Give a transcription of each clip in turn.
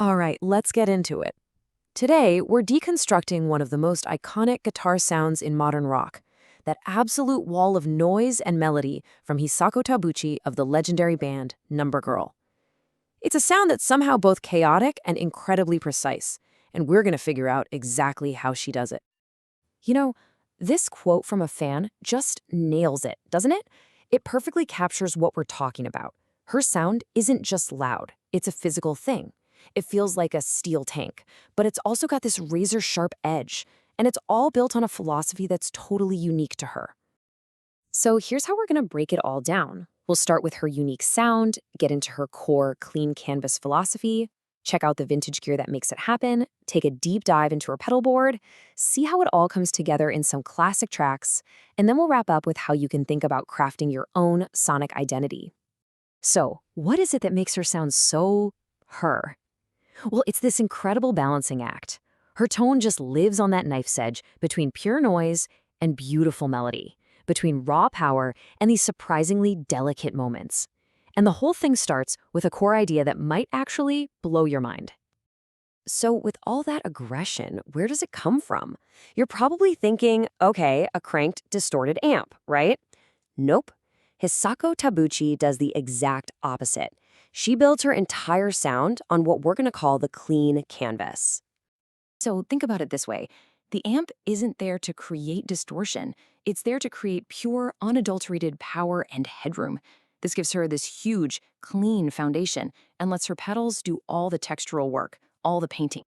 All right, let's get into it. Today, we're deconstructing one of the most iconic guitar sounds in modern rock, that absolute wall of noise and melody from Hisako Tabuchi of the legendary band Number Girl. It's a sound that's somehow both chaotic and incredibly precise, and we're going to figure out exactly how she does it. You know, this quote from a fan just nails it, doesn't it? It perfectly captures what we're talking about. Her sound isn't just loud, it's a physical thing. It feels like a steel tank, but it's also got this razor-sharp edge, and it's all built on a philosophy that's totally unique to her. So here's how we're going to break it all down. We'll start with her unique sound, get into her core clean canvas philosophy, check out the vintage gear that makes it happen, take a deep dive into her pedal board, see how it all comes together in some classic tracks, and then we'll wrap up with how you can think about crafting your own sonic identity. So, what is it that makes her sound so her? Well, it's this incredible balancing act. Her tone just lives on that knife's edge between pure noise and beautiful melody, between raw power and these surprisingly delicate moments. And the whole thing starts with a core idea that might actually blow your mind. So with all that aggression, where does it come from? You're probably thinking, okay, a cranked, distorted amp, right? Nope. Hisako Tabuchi does the exact opposite. She builds her entire sound on what we're going to call the clean canvas. So think about it this way. The amp isn't there to create distortion. It's there to create pure, unadulterated power and headroom. This gives her this huge, clean foundation and lets her pedals do all the textural work, all the painting.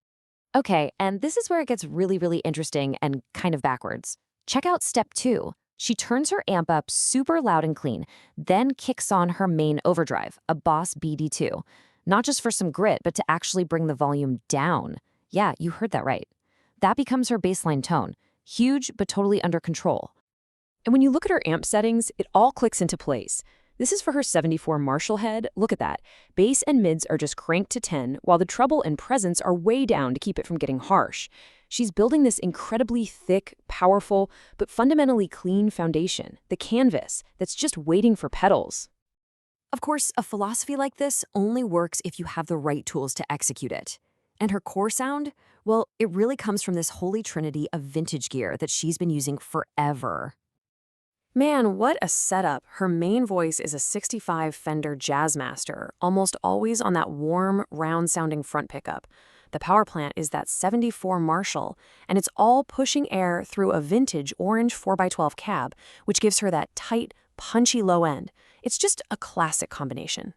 Okay, and this is where it gets really, really interesting and kind of backwards. Check out step 2. She turns her amp up super loud and clean, then kicks on her main overdrive, a Boss BD2. Not just for some grit, but to actually bring the volume down. Yeah, you heard that right. That becomes her baseline tone. Huge, but totally under control. And when you look at her amp settings, it all clicks into place. This is for her 74 Marshall head. Look at that. Bass and mids are just cranked to 10, while the treble and presence are way down to keep it from getting harsh. She's building this incredibly thick, powerful, but fundamentally clean foundation, the canvas, that's just waiting for pedals. Of course, a philosophy like this only works if you have the right tools to execute it. And her core sound? Well, it really comes from this holy trinity of vintage gear that she's been using forever. Man, what a setup. Her main voice is a 65 Fender Jazzmaster, almost always on that warm, round-sounding front pickup. The power plant is that 74 Marshall, and it's all pushing air through a vintage orange 4x12 cab, which gives her that tight, punchy low end. It's just a classic combination.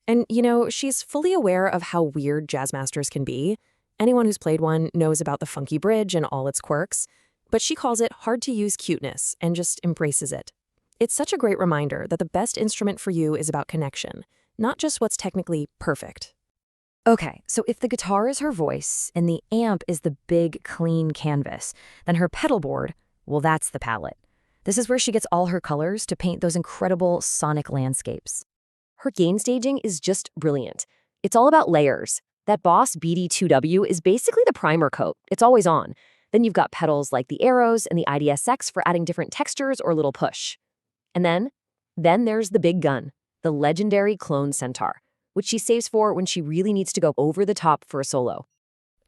And, she's fully aware of how weird Jazzmasters can be. Anyone who's played one knows about the funky bridge and all its quirks. But she calls it hard-to-use cuteness and just embraces it. It's such a great reminder that the best instrument for you is about connection, not just what's technically perfect. Okay, so if the guitar is her voice and the amp is the big, clean canvas, then her pedal board, well, that's the palette. This is where she gets all her colors to paint those incredible sonic landscapes. Her gain staging is just brilliant. It's all about layers. That Boss BD2W is basically the primer coat. It's always on. Then you've got pedals like the arrows and the IDSX for adding different textures or a little push. And then there's the big gun, the legendary clone centaur, which she saves for when she really needs to go over the top for a solo.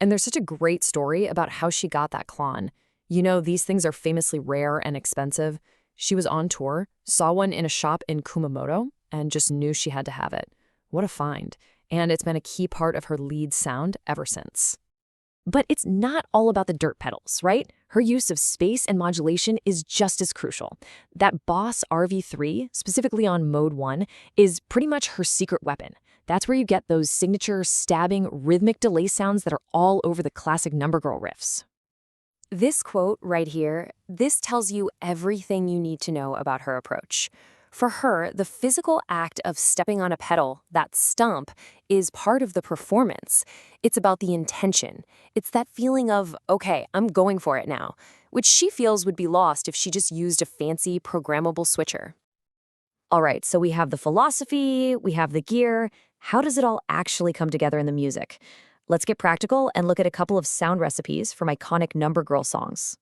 And there's such a great story about how she got that clon. These things are famously rare and expensive. She was on tour, saw one in a shop in Kumamoto, and just knew she had to have it. What a find. And it's been a key part of her lead sound ever since. But it's not all about the dirt pedals, right? Her use of space and modulation is just as crucial. That Boss RV3, specifically on Mode 1, is pretty much her secret weapon. That's where you get those signature, stabbing, rhythmic delay sounds that are all over the classic Number Girl riffs. This quote right here, this tells you everything you need to know about her approach. For her, the physical act of stepping on a pedal, that stomp, is part of the performance. It's about the intention. It's that feeling of, okay, I'm going for it now, which she feels would be lost if she just used a fancy programmable switcher. All right, so we have the philosophy, we have the gear. How does it all actually come together in the music? Let's get practical and look at a couple of sound recipes from iconic Number Girl songs.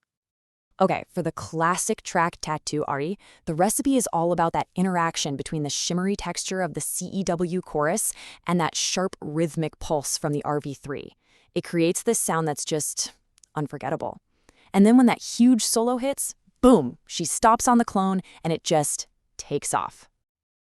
Okay, for the classic track tattoo Ari, the recipe is all about that interaction between the shimmery texture of the CEW chorus and that sharp rhythmic pulse from the RV3. It creates this sound that's just unforgettable. And then when that huge solo hits, boom, she stops on the clone and it just takes off.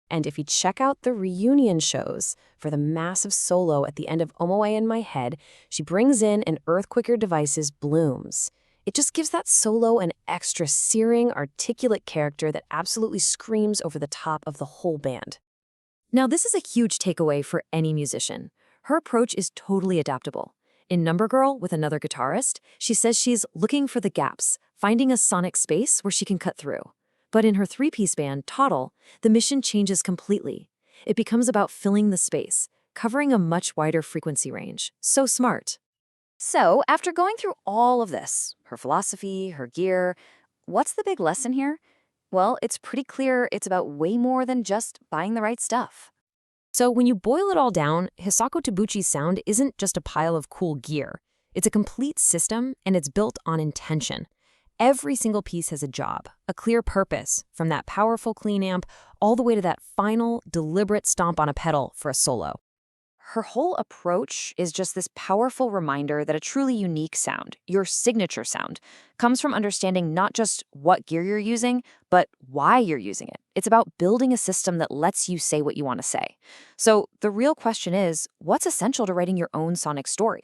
And if you check out the reunion shows for the massive solo at the end of Omoe in My Head, she brings in an Earthquaker Devices Blooms. It just gives that solo an extra searing, articulate character that absolutely screams over the top of the whole band. Now, this is a huge takeaway for any musician. Her approach is totally adaptable. In Number Girl with another guitarist, she says she's looking for the gaps, finding a sonic space where she can cut through. But in her three-piece band, Toddle, the mission changes completely. It becomes about filling the space, covering a much wider frequency range. So smart. So, after going through all of this, her philosophy, her gear, what's the big lesson here? Well, it's pretty clear it's about way more than just buying the right stuff. So when you boil it all down, Hisako Tabuchi's sound isn't just a pile of cool gear. It's a complete system, and it's built on intention. Every single piece has a job, a clear purpose, from that powerful clean amp all the way to that final, deliberate stomp on a pedal for a solo. Her whole approach is just this powerful reminder that a truly unique sound, your signature sound, comes from understanding not just what gear you're using, but why you're using it. It's about building a system that lets you say what you want to say. So the real question is, what's essential to writing your own sonic story?